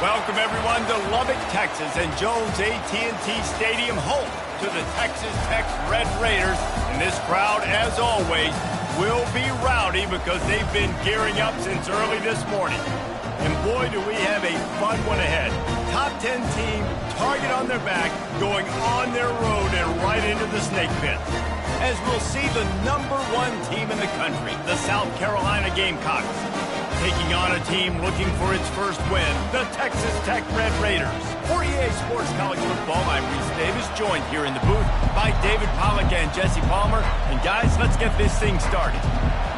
Welcome, everyone, to Lubbock, Texas, and Jones AT&T Stadium, home to the Texas Tech Red Raiders. And this crowd, as always, will be rowdy because they've been gearing up since early this morning. And boy, do we have a fun one ahead. Top 10 team, target on their back, going on their road and right into the snake pit. As we'll see the #1 team in the country, the South Carolina Gamecocks, taking on a team looking for its first win, the Texas Tech Red Raiders. For EA Sports College Football, I'm Reese Davis, joined here in the booth by David Pollack and Jesse Palmer. And guys, let's get this thing started.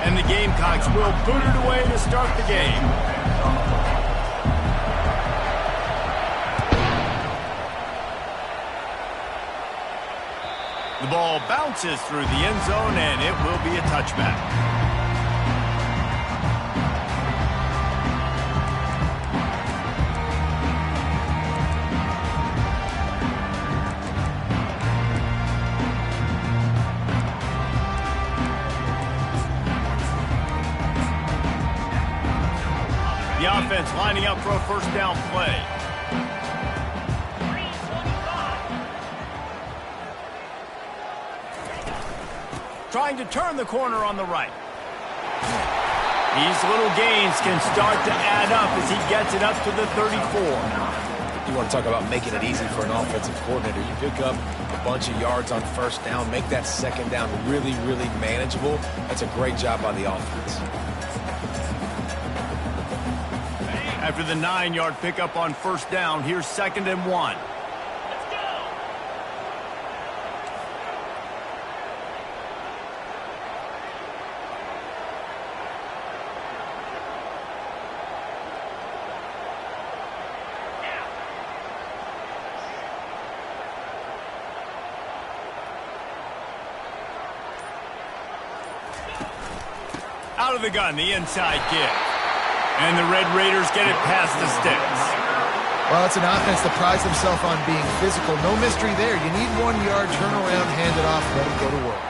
And the Gamecocks will boot it away to start the game. The ball bounces through the end zone, and it will be a touchback. The offense lining up for a first down play. Trying to turn the corner on the right. These little gains can start to add up as he gets it up to the 34. You want to talk about making it easy for an offensive coordinator. You pick up a bunch of yards on first down, make that second down really, really manageable. That's a great job by the offense. After the 9-yard pickup on first down, here's 2nd and 1. Out of the gun, the inside give. And the Red Raiders get it past the sticks. Well, it's an offense that prides themselves on being physical. No mystery there. You need 1 yard, turn around, hand it off, let them go to work.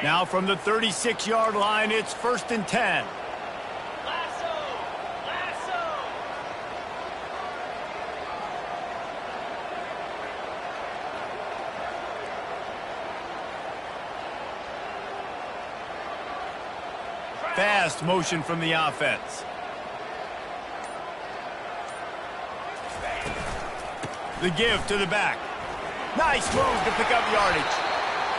Now from the 36-yard line, it's 1st and 10. Fast motion from the offense. The give to the back. Nice move to pick up yardage.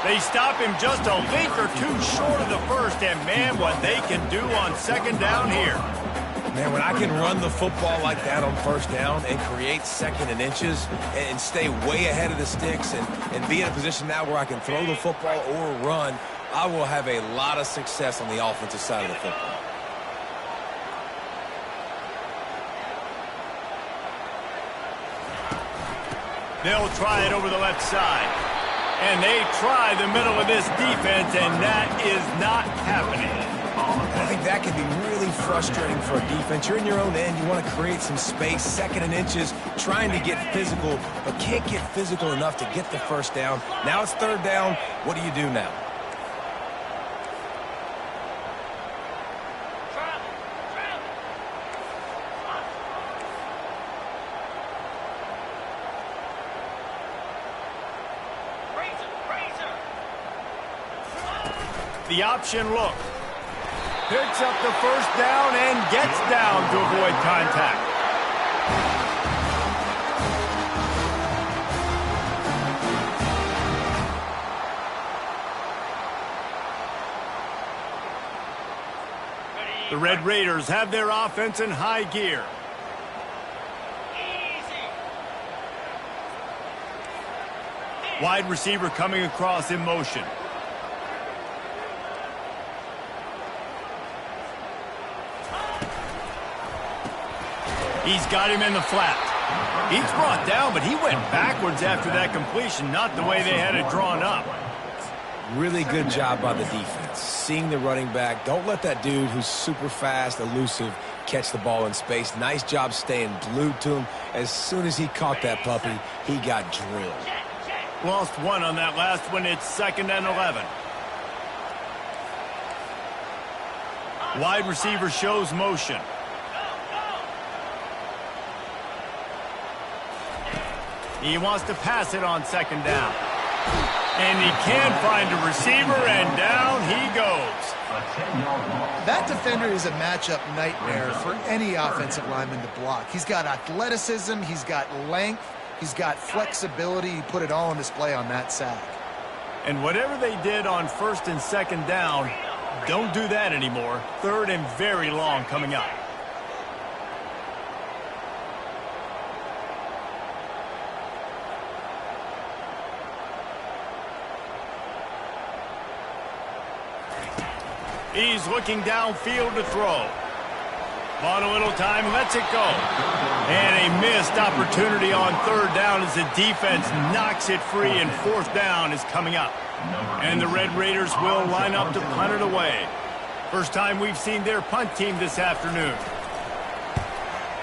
They stop him just a link or two short of the first, and man, what they can do on 2nd down here. Man, when I can run the football like that on first down and create 2nd and inches and stay way ahead of the sticks and be in a position now where I can throw the football or run, I will have a lot of success on the offensive side of the football. They'll try it over the left side. And they try the middle of this defense, and that is not happening. I think that can be really frustrating for a defense. You're in your own end. You want to create some space, 2nd and inches, trying to get physical, but can't get physical enough to get the first down. Now it's 3rd down. What do you do now? The option look. Picks up the first down and gets down to avoid contact. The Red Raiders have their offense in high gear. Wide receiver coming across in motion. He's got him in the flat. He's brought down, but he went backwards after that completion, not the way they had it drawn up. Really good job by the defense. Seeing the running back. Don't let that dude who's super fast, elusive, catch the ball in space. Nice job staying glued to him. As soon as he caught that puppy, he got drilled. Lost one on that last one. It's 2nd and 11. Wide receiver shows motion. He wants to pass it on second down. And he can find a receiver, and down he goes. That defender is a matchup nightmare for any offensive lineman to block. He's got athleticism, he's got length, he's got flexibility. He put it all on display on that sack. And whatever they did on first and second down, don't do that anymore. Third and very long coming up. He's looking downfield to throw. Bought a little time, lets it go. And a missed opportunity on third down as the defense knocks it free, and fourth down is coming up. And the Red Raiders will line up to punt it away. First time we've seen their punt team this afternoon.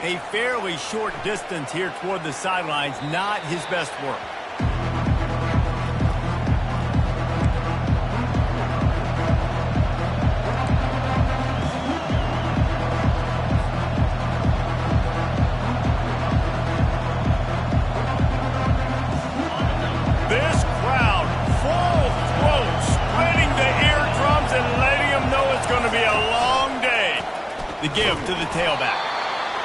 A fairly short distance here toward the sidelines, not his best work. Give to the tailback.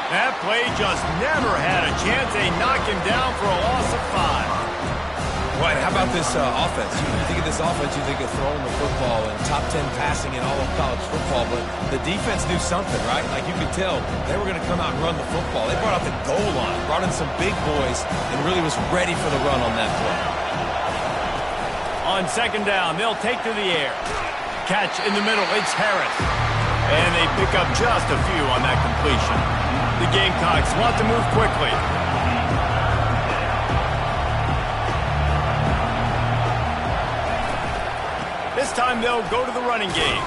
That play just never had a chance. They knock him down for a loss of 5. Right, how about this offense? You think of this offense, you think of throwing the football and top 10 passing in all of college football, but the defense knew something, right? Like you could tell they were going to come out and run the football. They brought out the goal line, brought in some big boys, and really was ready for the run on that play. On second down, they'll take to the air. Catch in the middle, it's Harris. And they pick up just a few on that completion. The Gamecocks want to move quickly. This time they'll go to the running game.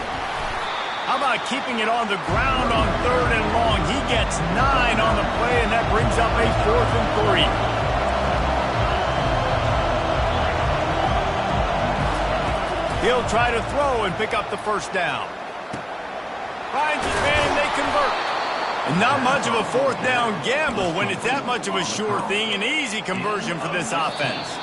How about keeping it on the ground on third and long? He gets 9 on the play, and that brings up a 4th and 3. He'll try to throw and pick up the first down. Finds his man, they convert. And not much of a fourth down gamble when it's that much of a sure thing. An easy conversion for this offense.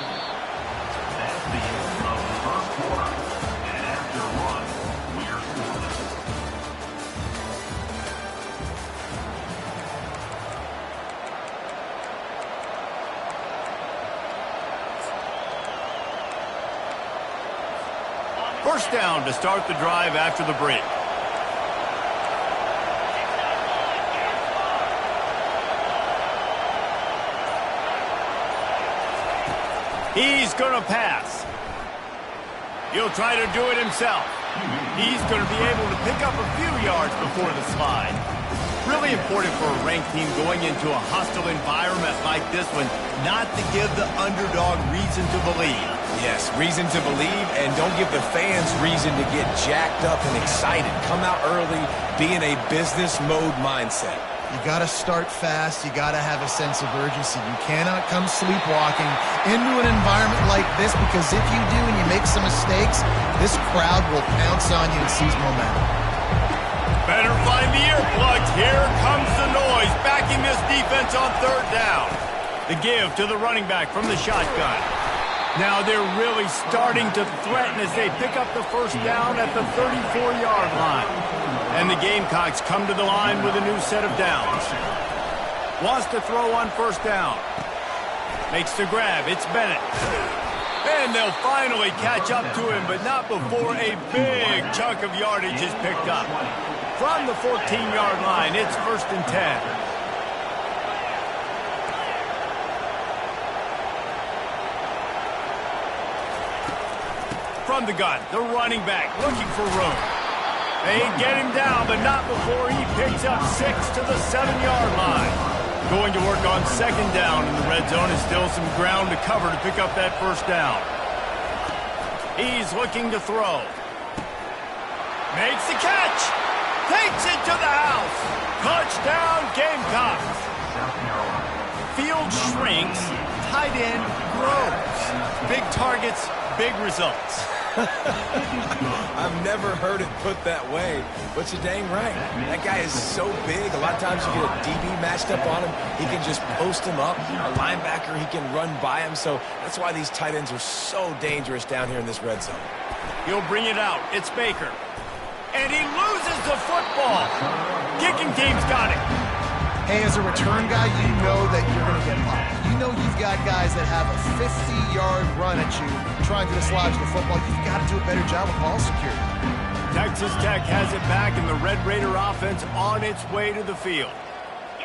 First down to start the drive after the break. He's going to pass. He'll try to do it himself. He's going to be able to pick up a few yards before the slide. Really important for a ranked team going into a hostile environment like this one, not to give the underdog reason to believe. Yes, reason to believe, and don't give the fans reason to get jacked up and excited. Come out early, be in a business mode mindset. You got to start fast. You got to have a sense of urgency. You cannot come sleepwalking into an environment like this, because if you do and you make some mistakes, this crowd will pounce on you and seize momentum. Better find the earplugs. Here comes the noise, backing this defense on third down. The give to the running back from the shotgun. Now they're really starting to threaten as they pick up the first down at the 34-yard line. And the Gamecocks come to the line with a new set of downs. Wants to throw on first down. Makes the grab. It's Bennett. And they'll finally catch up to him, but not before a big chunk of yardage is picked up. From the 14-yard line, it's 1st and 10. From the gun, the running back looking for room. They get him down, but not before he picks up 6 to the 7-yard line. Going to work on second down in the red zone, is still some ground to cover to pick up that first down. He's looking to throw. Makes the catch. Takes it to the house. Touchdown, Gamecocks. Field shrinks, tight end grows. Big targets, big results. I've never heard it put that way, but you're dang right. That guy is so big. A lot of times you get a DB matched up on him. He can just post him up. A linebacker, he can run by him. So that's why these tight ends are so dangerous down here in this red zone. He'll bring it out. It's Baker. And he loses the football. Kicking team's got it. Hey, as a return guy, you know that you're going to get popped. You know you've got guys that have a 50-yard run at you trying to dislodge the football. You've got to do a better job of ball security. Texas Tech has it back, and the Red Raider offense on its way to the field.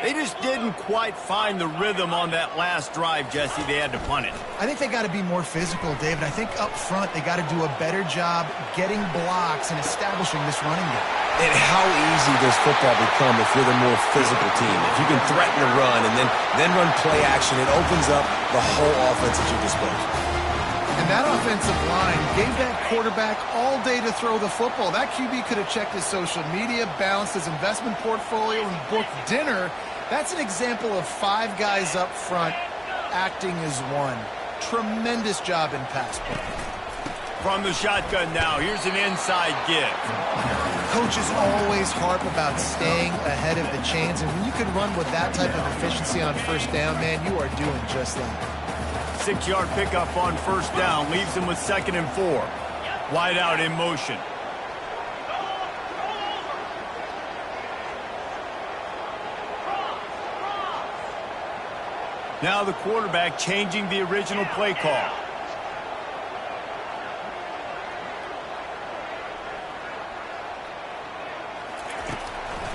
They just didn't quite find the rhythm on that last drive, Jesse. They had to punt it. I think they got to be more physical, David. I think up front they got to do a better job getting blocks and establishing this running game. And how easy does football become if you're the more physical team? If you can threaten to run and then run play action, it opens up the whole offense at your disposal. And that offensive line gave that quarterback all day to throw the football. That QB could have checked his social media, balanced his investment portfolio, and booked dinner. That's an example of 5 guys up front acting as one. Tremendous job in pass play. From the shotgun now, here's an inside give. Coaches always harp about staying ahead of the chains, and when you can run with that type of efficiency on first down, man, you are doing just that. 6-yard pickup on first down leaves him with 2nd and 4. Wide out in motion. Now the quarterback changing the original play call.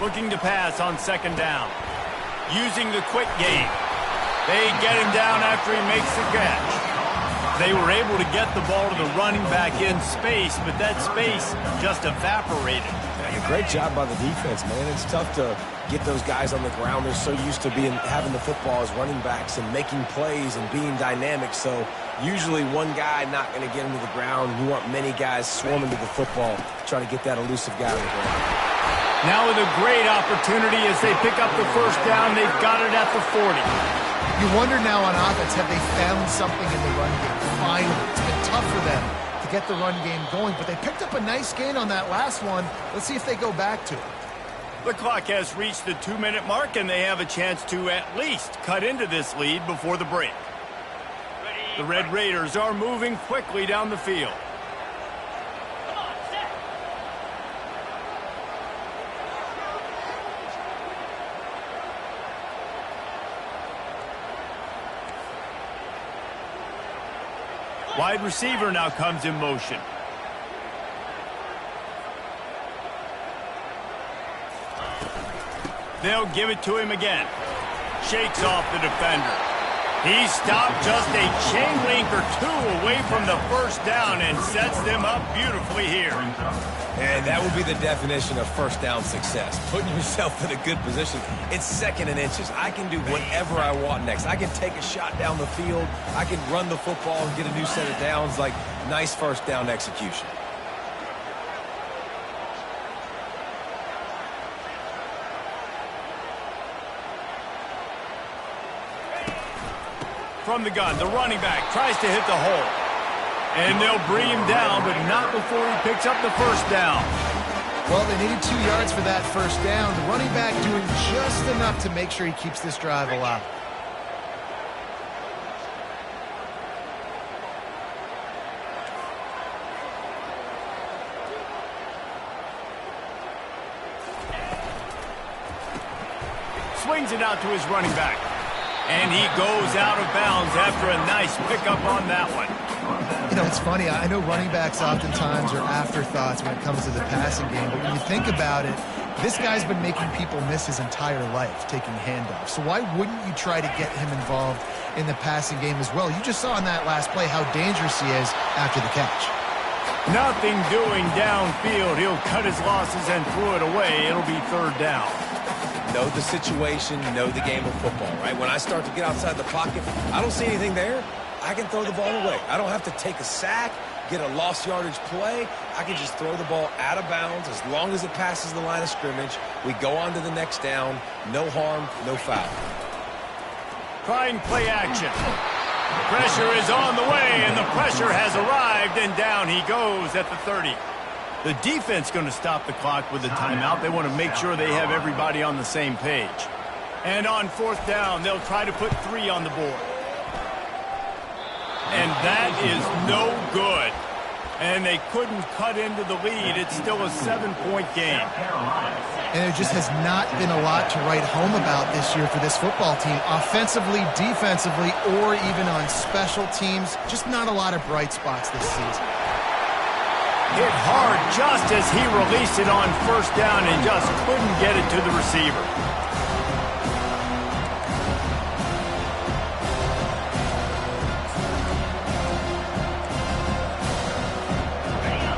Looking to pass on 2nd down. Using the quick game. They get him down after he makes the catch. They were able to get the ball to the running back in space, but that space just evaporated. Yeah, great job by the defense, man. It's tough to get those guys on the ground. They're so used to having the football as running backs and making plays and being dynamic. So usually one guy not going to get him to the ground. You want many guys swarming to the football, trying to get that elusive guy on the ground. Now with a great opportunity as they pick up the first down, they've got it at the 40. You wonder now on offense, have they found something in the run game? Finally, it's been tough for them to get the run game going, but they picked up a nice gain on that last one. Let's see if they go back to it. The clock has reached the 2-minute mark, and they have a chance to at least cut into this lead before the break. The Red Raiders are moving quickly down the field. Wide receiver now comes in motion. They'll give it to him again. Shakes off the defender. He stopped just a chain link or 2 away from the first down and sets them up beautifully here. And that would be the definition of first down success. Putting yourself in a good position. It's 2nd and inches. I can do whatever I want next. I can take a shot down the field. I can run the football and get a new set of downs. Like, nice first down execution. From the gun, the running back tries to hit the hole. And they'll bring him down, but not before he picks up the first down. Well, they needed 2 yards for that first down. The running back doing just enough to make sure he keeps this drive alive. Swings it out to his running back. And he goes out of bounds after a nice pickup on that one. You know, it's funny. I know running backs oftentimes are afterthoughts when it comes to the passing game. But when you think about it, this guy's been making people miss his entire life taking handoffs. So why wouldn't you try to get him involved in the passing game as well? You just saw in that last play how dangerous he is after the catch. Nothing doing downfield. He'll cut his losses and throw it away. It'll be 3rd down. Know the situation, know the game of football, right? When I start to get outside the pocket, I don't see anything there. I can throw the ball away. I don't have to take a sack, get a lost yardage play. I can just throw the ball out of bounds as long as it passes the line of scrimmage. We go on to the next down. No harm, no foul. Trying play action. Pressure is on the way, and the pressure has arrived, and down he goes at the 30. The defense going to stop the clock with a timeout. They want to make sure they have everybody on the same page. And on 4th down, they'll try to put 3 on the board. And that is no good. And they couldn't cut into the lead. It's still a 7-point game. And there just has not been a lot to write home about this year for this football team. Offensively, defensively, or even on special teams. Just not a lot of bright spots this season. Hit hard just as he released it on 1st down and just couldn't get it to the receiver.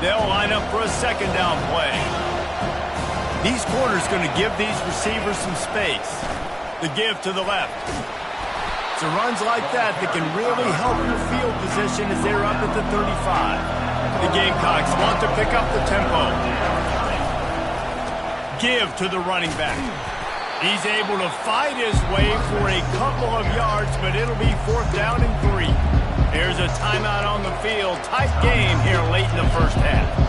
They'll line up for a 2nd down play. These corners going to give these receivers some space. The give to the left. So runs like that can really help your field position as they're up at the 35. The Gamecocks want to pick up the tempo. Give to the running back. He's able to fight his way for a couple of yards, but it'll be 4th down and 3. There's a timeout on the field. Tight game here late in the 1st half.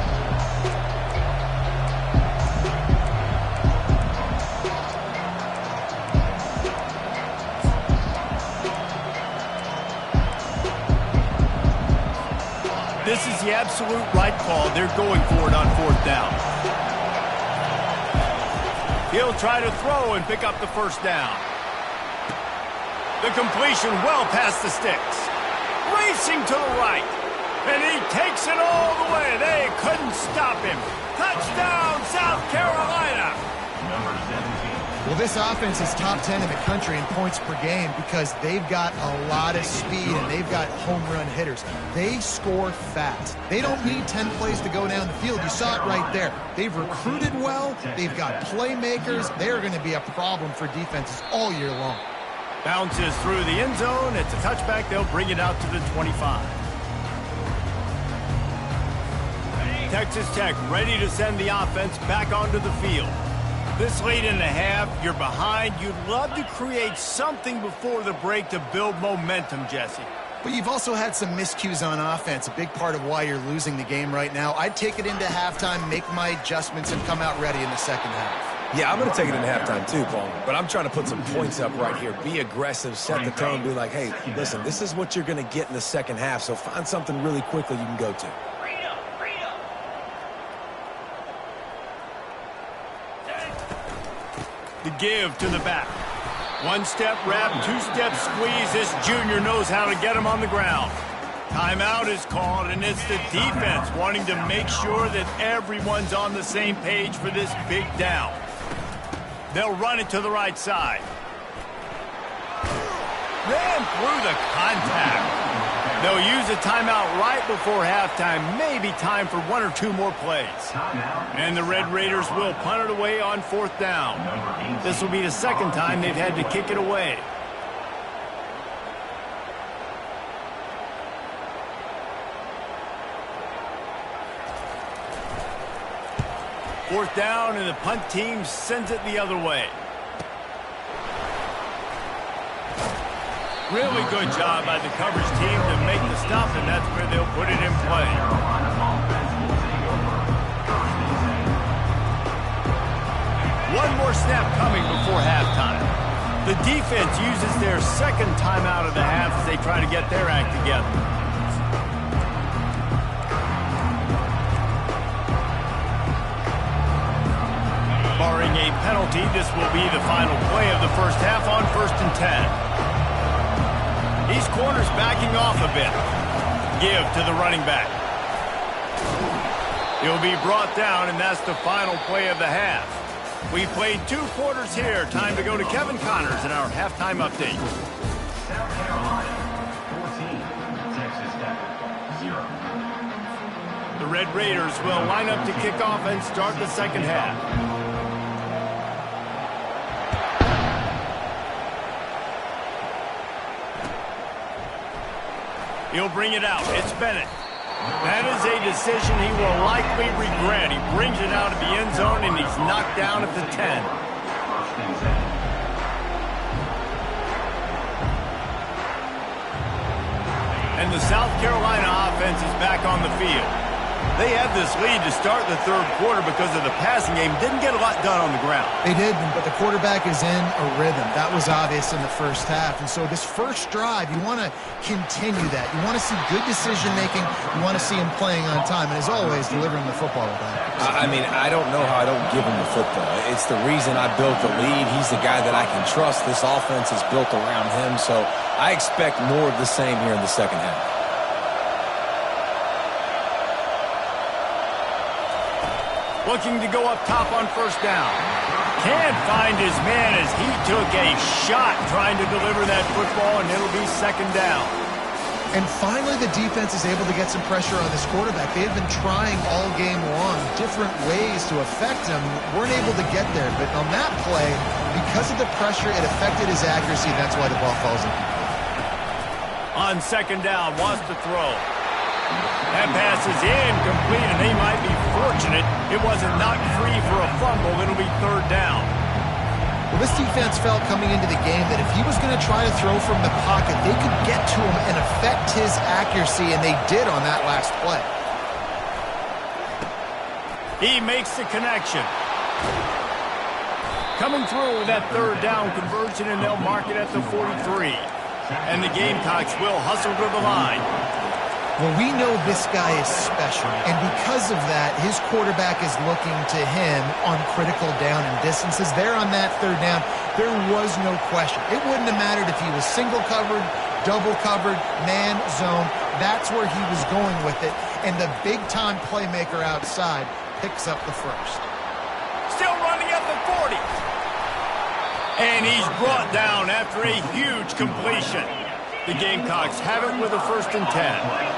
This is the absolute right call. They're going for it on 4th down. He'll try to throw and pick up the 1st down. The completion well past the sticks. Racing to the right. And he takes it all the way. They couldn't stop him. Touchdown, South Carolina. Number 17. Well, this offense is top 10 in the country in points per game because they've got a lot of speed and they've got home run hitters. They score fast. They don't need 10 plays to go down the field. You saw it right there. They've recruited well. They've got playmakers. They're going to be a problem for defenses all year long. Bounces through the end zone. It's a touchback. They'll bring it out to the 25. Texas Tech ready to send the offense back onto the field. This late in the half, you're behind. You'd love to create something before the break to build momentum, Jesse. But you've also had some miscues on offense, a big part of why you're losing the game right now. I'd take it into halftime, make my adjustments, and come out ready in the 2nd half. Yeah, I'm going to take it into halftime too, Paul. But I'm trying to put some points up right here. Be aggressive, set the tone, be like, hey, listen, this is what you're going to get in the 2nd half, so find something really quickly you can go to. The give to the back. 1-step wrap, 2-step squeeze. This junior knows how to get him on the ground. Timeout is called, and it's the defense wanting to make sure that everyone's on the same page for this big down. They'll run it to the right side. Ran through the contact. They'll use a timeout right before halftime. Maybe time for 1 or 2 more plays. And the Red Raiders will punt it away on 4th down. This will be the 2nd time they've had to kick it away. Fourth down, and the punt team sends it the other way. Really good job by the coverage team to make the stop, and that's where they'll put it in play. One more snap coming before halftime. The defense uses their 2nd timeout of the half as they try to get their act together. Barring a penalty, this will be the final play of the 1st half on 1st and 10. These corners backing off a bit. Give to the running back. He'll be brought down, and that's the final play of the half. We played 2 quarters here. Time to go to Kevin Connors in our halftime update. South Carolina, 14. Texas Tech, 0. The Red Raiders will line up to kick off and start the 2nd half. He'll bring it out. It's Bennett. That is a decision he will likely regret. He brings it out of the end zone, and he's knocked down at the 10. the South Carolina offense is back on the field. They had this lead to start the third quarter because of the passing game. Didn't get a lot done on the ground. They did, but the quarterback is in a rhythm. That was obvious in the first half. And so this first drive, you want to continue that. You want to see good decision-making. You want to see him playing on time. And as always, delivering the football with that. I mean, I don't know how I don't give him the football. It's the reason I built the lead. He's the guy that I can trust. This offense is built around him. So I expect more of the same here in the second half. Looking to go up top on first down. Can't find his man as he took a shot trying to deliver that football, and it'll be second down. And finally, the defense is able to get some pressure on this quarterback. They had been trying all game long different ways to affect him. Weren't able to get there. But on that play, because of the pressure, it affected his accuracy. That's why the ball falls incomplete. On second down, wants to throw. That pass is incomplete, and they might be fortunate it wasn't knocked free for a fumble. It'll be third down. Well, this defense felt coming into the game that if he was going to try to throw from the pocket, they could get to him and affect his accuracy, and they did on that last play. He makes the connection. Coming through with that third down conversion, and they'll mark it at the 43. And the Gamecocks will hustle to the line. Well, we know this guy is special, and because of that, his quarterback is looking to him on critical down and distances. There on that third down, there was no question. It wouldn't have mattered if he was single covered, double covered, man, zone. That's where he was going with it, and the big-time playmaker outside picks up the first. Still running at the 40. And he's brought down after a huge completion. The Gamecocks have it with a 1st and 10.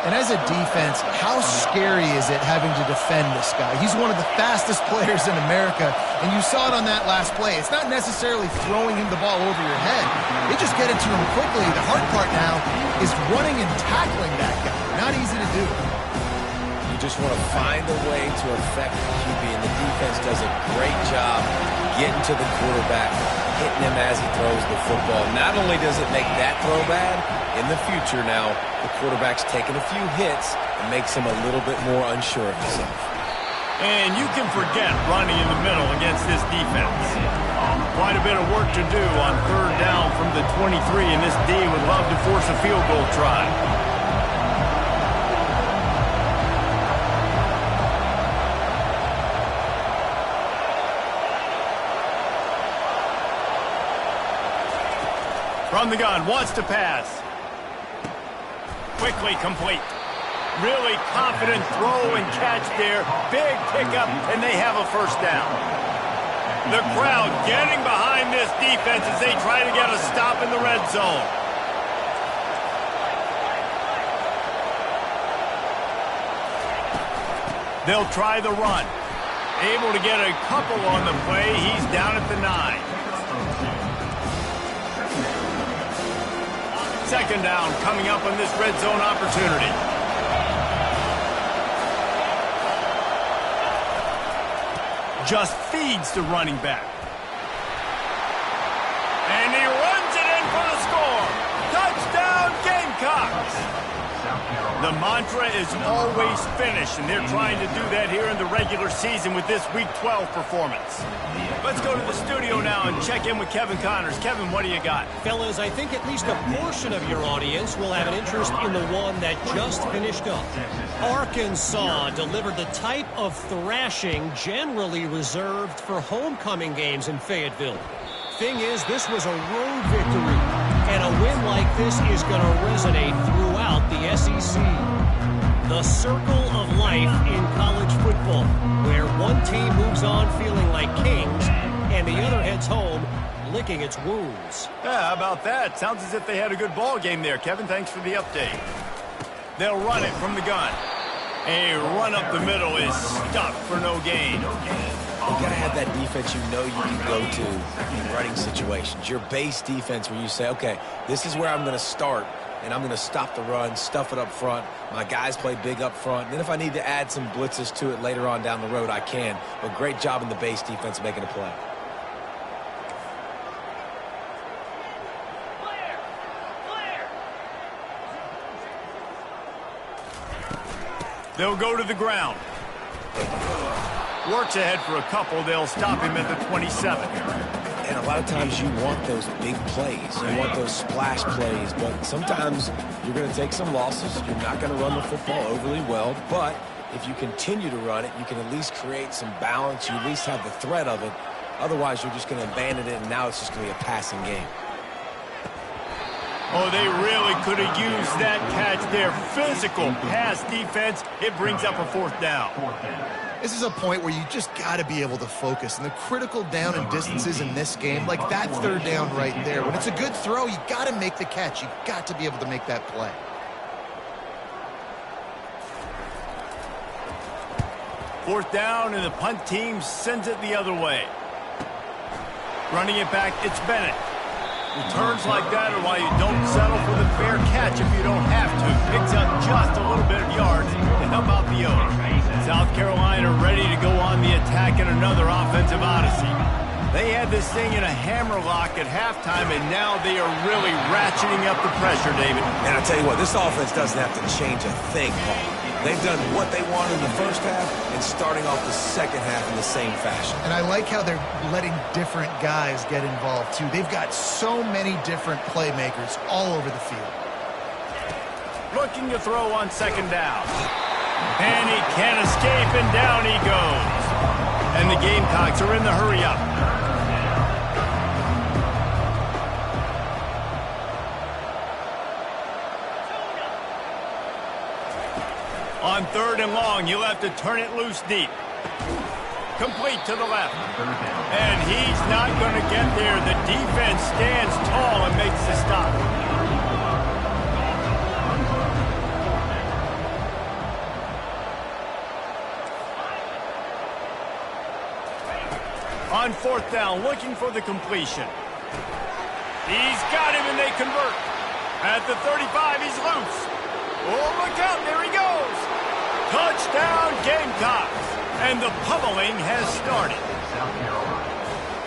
And as a defense, how scary is it having to defend this guy? He's one of the fastest players in America, and you saw it on that last play. It's not necessarily throwing him the ball over your head. They just get it to him quickly. The hard part now is running and tackling that guy. Not easy to do. You just want to find a way to affect the QB, and the defense does a great job getting to the quarterback, hitting him as he throws the football. Not only does it make that throw bad, in the future now, the quarterback's taking a few hits and makes him a little bit more unsure of himself. And you can forget running in the middle against this defense. Quite a bit of work to do on third down from the 23, and this D would love to force a field goal try. From the gun, wants to pass. Quickly complete. Really confident throw and catch there. Big pickup, and they have a 1st down. The crowd getting behind this defense as they try to get a stop in the red zone. They'll try the run. Able to get a couple on the play. He's down at the 9. 2nd down coming up on this red zone opportunity. Just feeds the running back. And he runs it in for the score. Touchdown, Gamecocks! The mantra is always finish, and they're trying to do that here in the regular season with this Week 12 performance. Let's go to the studio now and check in with Kevin Connors. Kevin, what do you got? Fellas, I think at least a portion of your audience will have an interest in the one that just finished up. Arkansas delivered the type of thrashing generally reserved for homecoming games in Fayetteville. Thing is, this was a road victory, and a win like this is going to resonate throughout the SEC. The circle of life in college football, where one team moves on feeling like kings, and the other heads home licking its wounds. Yeah, how about that? Sounds as if they had a good ball game there. Kevin, thanks for the update. They'll run it from the gun. A run up the middle is stuffed for no gain. You got to have that defense you know you can go to in running situations. Your base defense where you say, okay, this is where I'm going to start, and I'm going to stop the run, stuff it up front. My guys play big up front. Then if I need to add some blitzes to it later on down the road, I can. But great job in the base defense making a play. They'll go to the ground. Works ahead for a couple. They'll stop him at the 27. And a lot of times you want those big plays. You want those splash plays. But sometimes you're going to take some losses. You're not going to run the football overly well. But if you continue to run it, you can at least create some balance. You at least have the threat of it. Otherwise, you're just going to abandon it, and now it's just going to be a passing game. Oh, they really could have used that catch there. Physical pass defense. It brings up a fourth down. This is a point where you just got to be able to focus. And the critical down and distances in this game, like that third down right there, when it's a good throw, you got to make the catch. You got to be able to make that play. Fourth down, and the punt team sends it the other way. Running it back, it's Bennett. Returns like that are why you don't settle for the fair catch if you don't have to. Picks up just a little bit of yards to help out the O's. South Carolina ready to go on the attack in another offensive odyssey. They had this thing in a hammerlock at halftime, and now they are really ratcheting up the pressure, David. And I tell you what, this offense doesn't have to change a thing, Paul. They've done what they wanted in the first half and starting off the second half in the same fashion. And I like how they're letting different guys get involved, too. They've got so many different playmakers all over the field. Looking to throw on second down. And he can't escape, and down he goes. And the Gamecocks are in the hurry-up. On third and long, you'll have to turn it loose deep. Complete to the left. And he's not going to get there. The defense stands tall and makes the stop. On fourth down, looking for the completion. He's got him, and they convert. At the 35, he's loose. Oh, look out, there he goes. Touchdown, Gamecocks. And the pummeling has started.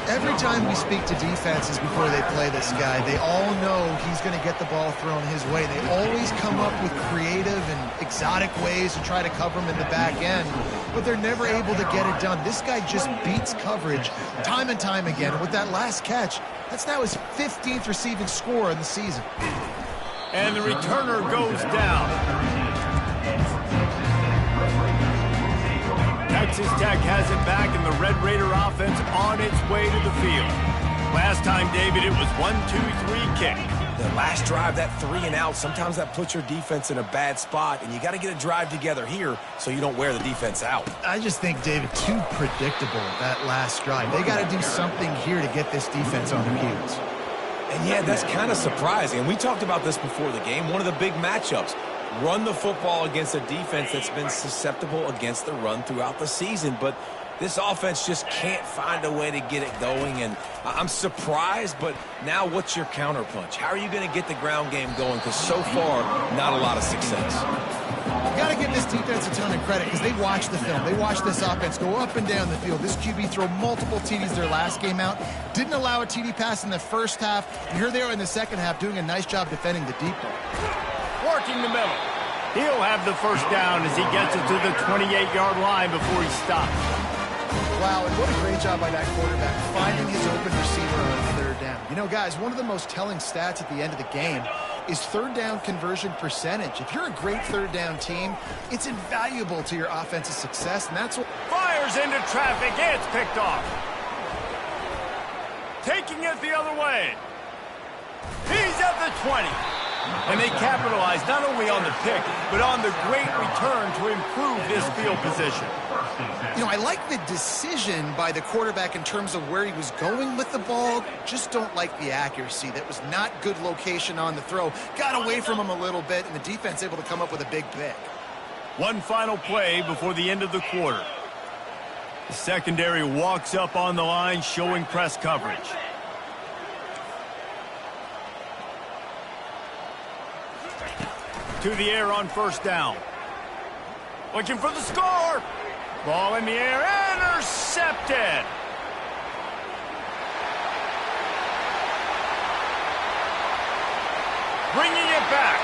Every time we speak to defenses before they play this guy, they all know he's going to get the ball thrown his way. They always come up with creative and exotic ways to try to cover him in the back end, but they're never able to get it done. This guy just beats coverage time and time again. And with that last catch, that's now his 15th receiving score in the season. And the returner goes down. Texas Tech has it back, and the Red Raider offense on its way to the field. Last time, David, it was 1-2-3 kick. The last drive, that 3 and out, sometimes that puts your defense in a bad spot, and you got to get a drive together here so you don't wear the defense out. I just think, David, too predictable that last drive. They got to do something here to get this defense on their heels. And yeah, that's kind of surprising. And we talked about this before the game. One of the big matchups. Run the football against a defense that's been susceptible against the run throughout the season. But this offense just can't find a way to get it going. And I'm surprised, but now what's your counterpunch? How are you going to get the ground game going? Because so far, not a lot of success. You got to give this defense a ton of credit because they watched the film. They watched this offense go up and down the field. This QB throw multiple TDs their last game out. Didn't allow a TD pass in the first half. And here they are in the second half doing a nice job defending the deep ball. Working the middle. He'll have the first down as he gets it to the 28-yard line before he stops. Wow, and what a great job by that quarterback, finding his open receiver on third down. You know, guys, one of the most telling stats at the end of the game is third down conversion percentage. If you're a great third down team, it's invaluable to your offensive success, and that's what... Fires into traffic, it's picked off. Taking it the other way. He's at the 20. And they capitalize not only on the pick, but on the great return to improve this field position. You know, I like the decision by the quarterback in terms of where he was going with the ball. Just don't like the accuracy. That was not good location on the throw. Got away from him a little bit, and the defense able to come up with a big pick. One final play before the end of the quarter. The secondary walks up on the line, showing press coverage. To the air on first down. Looking for the score. Ball in the air, intercepted. Bringing it back.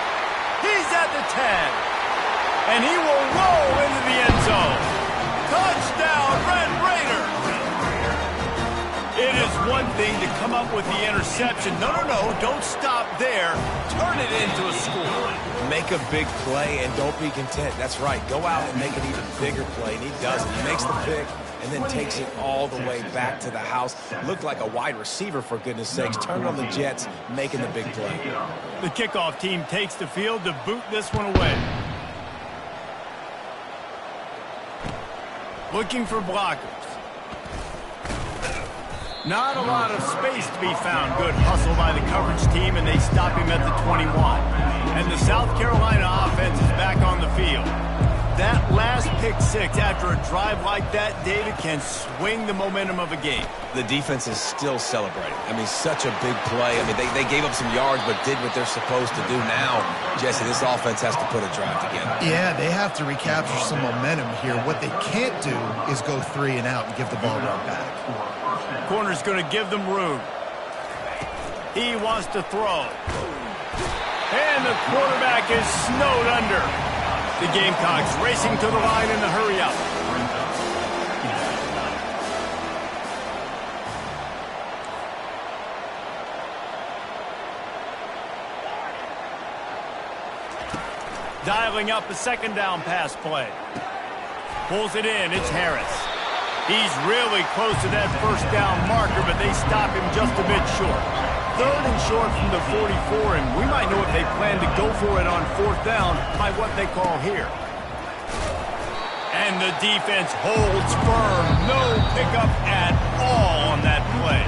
He's at the 10. And he will roll into the end zone. Touchdown, Red Raiders! It is one thing to come up with the interception. No, don't stop there. Turn it into a score. Make a big play and don't be content. That's right. Go out and make an even bigger play, and he does it. He makes the pick and then takes it all the way back to the house. Looked like a wide receiver, for goodness sakes. Turned on the Jets, making the big play. The kickoff team takes the field to boot this one away. Looking for blockers. Not a lot of space to be found. Good hustle by the coverage team, and they stop him at the 21. And the South Carolina offense is back on the field. That last pick six after a drive like that, David, can swing the momentum of a game. The defense is still celebrating. I mean, such a big play. I mean, they gave up some yards but did what they're supposed to do. Now, Jesse, this offense has to put a drive together. Yeah, they have to recapture some momentum here. What they can't do is go 3 and out and give the ball right back. Corner's going to give them room. He wants to throw. And the quarterback is snowed under. The Gamecocks racing to the line in the hurry-up. Dialing up a second down pass play. Pulls it in. It's Harris. He's really close to that first down marker, but they stop him just a bit short. 3rd and short from the 44, and we might know if they plan to go for it on 4th down by what they call here. And the defense holds firm. No pickup at all on that play.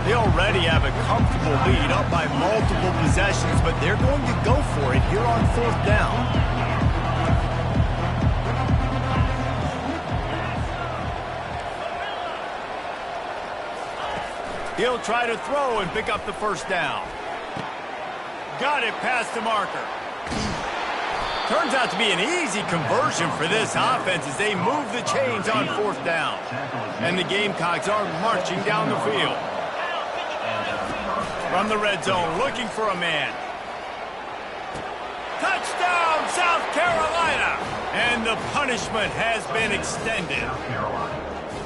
They already have a comfortable lead up by multiple possessions, but they're going to go for it here on 4th down. He'll try to throw and pick up the first down. Got it past the marker. Turns out to be an easy conversion for this offense as they move the chains on 4th down. And the Gamecocks are marching down the field. From the red zone, looking for a man. Touchdown, South Carolina! And the punishment has been extended.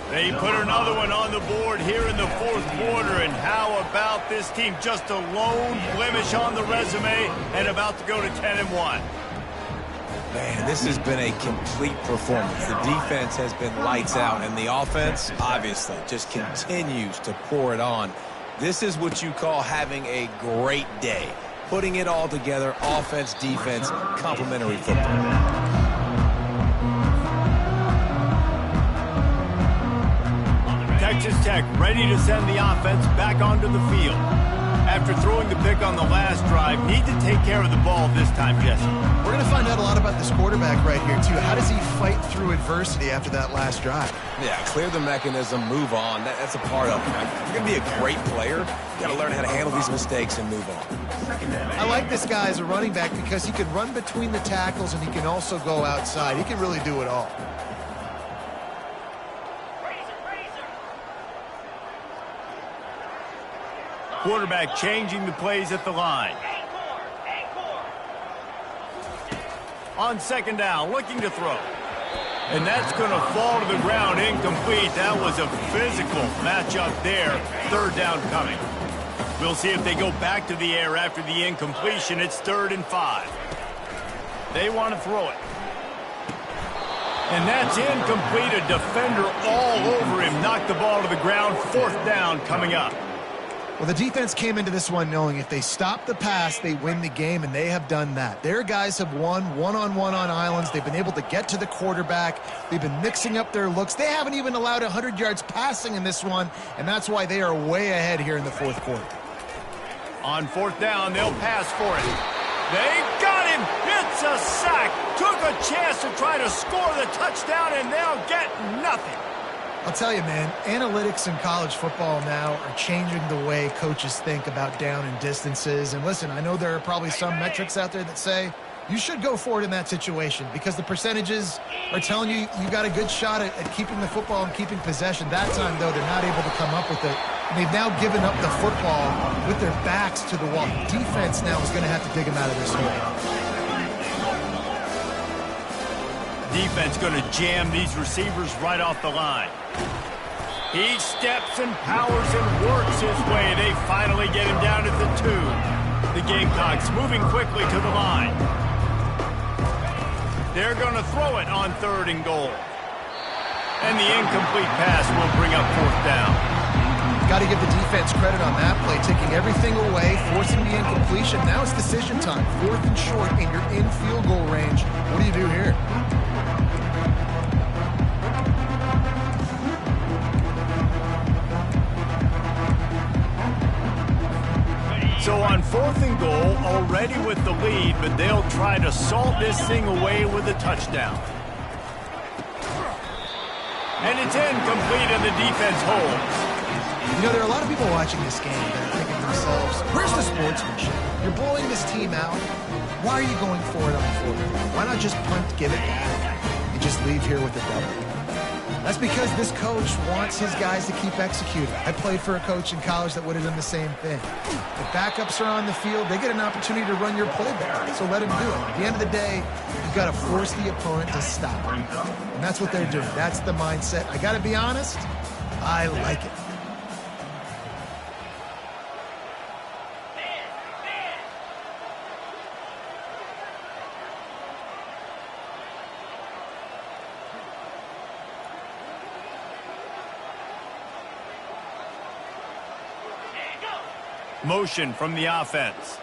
They put another one on the board here in the 4th quarter, and how about this team? Just a lone blemish on the resume and about to go to 10-1. Man, this has been a complete performance. The defense has been lights out, and the offense, obviously, just continues to pour it on. This is what you call having a great day. Putting it all together, offense, defense, complementary football. Texas Tech ready to send the offense back onto the field. After throwing the pick on the last drive, need to take care of the ball this time, Jesse. We're going to find out a lot about this quarterback right here, too. How does he fight through adversity after that last drive? Yeah, clear the mechanism, move on. That's a part of it. If you're going to be a great player, you got to learn how to handle these mistakes and move on. I like this guy as a running back because he can run between the tackles and he can also go outside. He can really do it all. Quarterback changing the plays at the line. On 2nd down, looking to throw. And that's going to fall to the ground incomplete. That was a physical matchup there. 3rd down coming. We'll see if they go back to the air after the incompletion. It's 3rd and 5. They want to throw it. And that's incomplete. A defender all over him. Knocked the ball to the ground. 4th down coming up. Well, the defense came into this one knowing if they stop the pass, they win the game, and they have done that. Their guys have won one-on-one on islands. They've been able to get to the quarterback. They've been mixing up their looks. They haven't even allowed 100 yards passing in this one, and that's why they are way ahead here in the 4th quarter. On 4th down, they'll pass for it. They got him. It's a sack. Took a chance to try to score the touchdown, and they'll get nothing. I'll tell you, man, analytics in college football now are changing the way coaches think about down and distances. And listen, I know there are probably some metrics out there that say you should go for it in that situation because the percentages are telling you you got a good shot at keeping the football and keeping possession. That time, though, they're not able to come up with it. And they've now given up the football with their backs to the wall. Defense now is going to have to dig them out of this hole. defense going to jam these receivers right off the line. He steps and powers and works his way. They finally get him down at the 2. The Gamecocks moving quickly to the line. They're going to throw it on 3rd and goal. And the incomplete pass will bring up 4th down. Got to give the defense credit on that play, taking everything away, forcing the incompletion. Now it's decision time. 4th and short, and you're in field goal range. What do you do here? So on 4th and goal, already with the lead, but they'll try to salt this thing away with a touchdown. And it's incomplete, and the defense holds. You know, there are a lot of people watching this game that are thinking to themselves, where's the sportsmanship? You're blowing this team out. Why are you going for it on 4th and goal? Why not just punt, give it back, and just leave here with a double? That's because this coach wants his guys to keep executing. I played for a coach in college that would have done the same thing. If backups are on the field, they get an opportunity to run your playback, so let them do it. At the end of the day, you've got to force the opponent to stop. And that's what they're doing. That's the mindset. I got to be honest, I like it. Motion from the offense.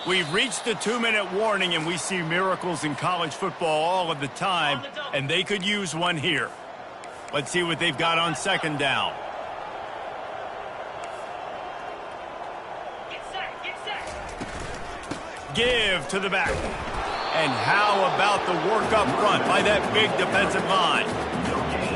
We've reached the 2-minute warning, and we see miracles in college football all of the time, and they could use one here. Let's see what they've got on 2nd down. Give to the back. And how about the work up front by that big defensive line?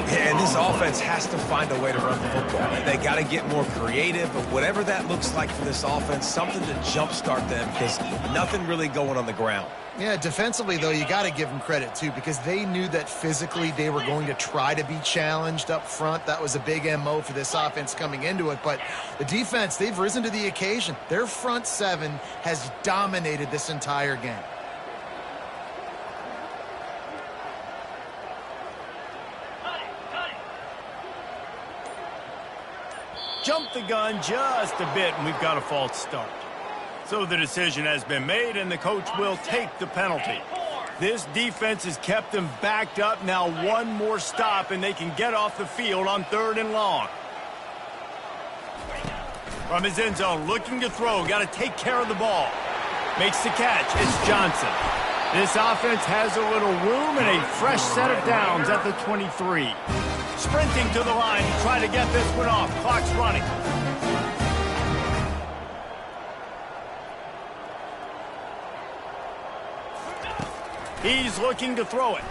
And this offense has to find a way to run the football. They got to get more creative, but whatever that looks like for this offense, something to jumpstart them, because nothing really going on the ground. Yeah, defensively, though, you got to give them credit, too, because they knew that physically they were going to try to be challenged up front. That was a big MO for this offense coming into it. But the defense, they've risen to the occasion. Their front 7 has dominated this entire game. Jumped the gun just a bit, and we've got a false start. So the decision has been made, and the coach will take the penalty. This defense has kept them backed up. Now one more stop, and they can get off the field on 3rd and long. From his end zone, looking to throw. Got to take care of the ball. Makes the catch. It's Johnson. This offense has a little room and a fresh set of downs at the 23. Sprinting to the line to try to get this one off. Clock's running. He's looking to throw it.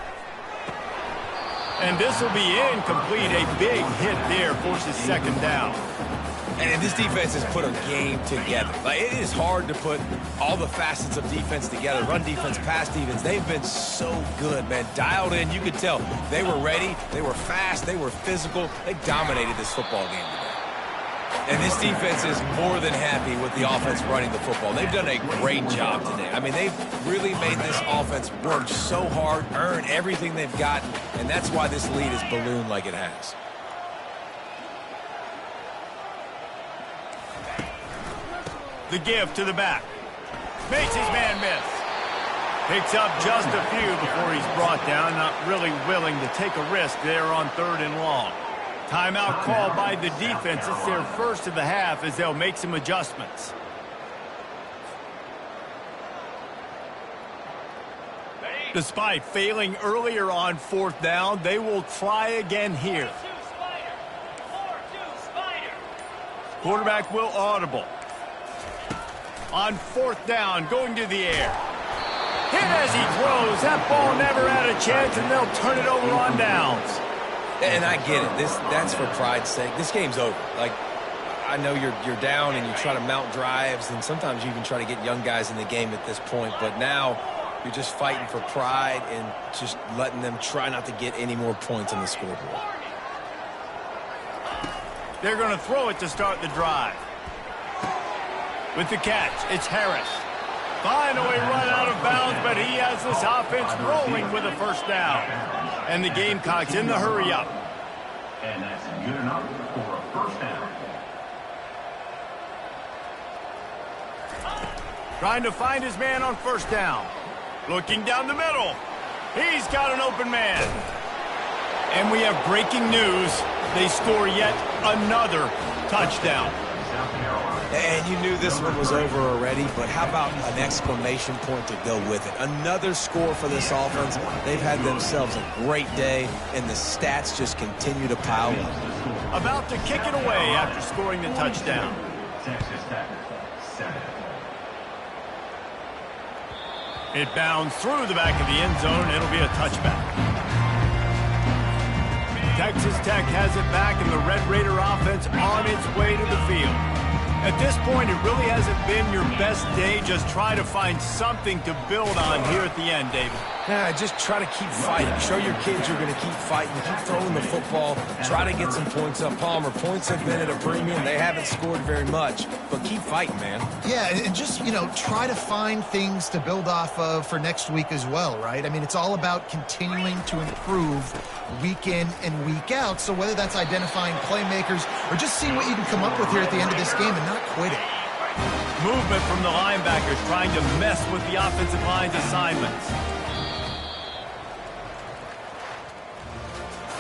And this will be incomplete. A big hit there forces 2nd down. And this defense has put a game together. Like, it is hard to put all the facets of defense together. Run defense, pass defense. They've been so good, man. Dialed in. You could tell they were ready. They were fast. They were physical. They dominated this football game today. And this defense is more than happy with the offense running the football. They've done a great job today. I mean, they've really made this offense work so hard, earn everything they've gotten, and that's why this lead is ballooned like it has. The give to the back. Makes his man miss. Picks up just a few before he's brought down. Not really willing to take a risk there on 3rd and long. Timeout called by the defense. It's their first of the half as they'll make some adjustments. Despite failing earlier on 4th down, they will try again here. Quarterback will audible. On 4th down, going to the air. Hit as he throws. That ball never had a chance, and they'll turn it over on downs. And I get it. That's for pride's sake. This game's over. Like, I know you're down and you try to mount drives, and sometimes you even try to get young guys in the game at this point. But now you're just fighting for pride and just letting them try not to get any more points on the scoreboard. They're going to throw it to start the drive. With the catch, it's Harris. Finally run out of bounds, but he has this offense rolling with a first down. And the Gamecocks in the hurry up. And that's good enough for a first down. Trying to find his man on first down. Looking down the middle. He's got an open man. And we have breaking news. They score yet another touchdown. South Carolina. And you knew this one was over already, but how about an exclamation point to go with it? Another score for this offense. They've had themselves a great day, and the stats just continue to pile up. About to kick it away after scoring the touchdown. Texas Tech, 7. It bounds through the back of the end zone, and it'll be a touchback. Texas Tech has it back, and the Red Raider offense on its way to the field. At this point, it really hasn't been your best day. Just try to find something to build on here at the end, David. Yeah, just try to keep fighting. Show your kids you're going to keep fighting. Keep throwing the football. Try to get some points up. Palmer, points have been at a premium. They haven't scored very much, but keep fighting, man. Yeah, and just, try to find things to build off of for next week as well, right? I mean, it's all about continuing to improve week in and week out. So whether that's identifying playmakers or just seeing what you can come up with here at the end of this game and not quitting. Movement from the linebackers trying to mess with the offensive line's assignments.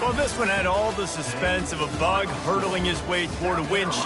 Well, this one had all the suspense of a bug hurtling his way toward a win.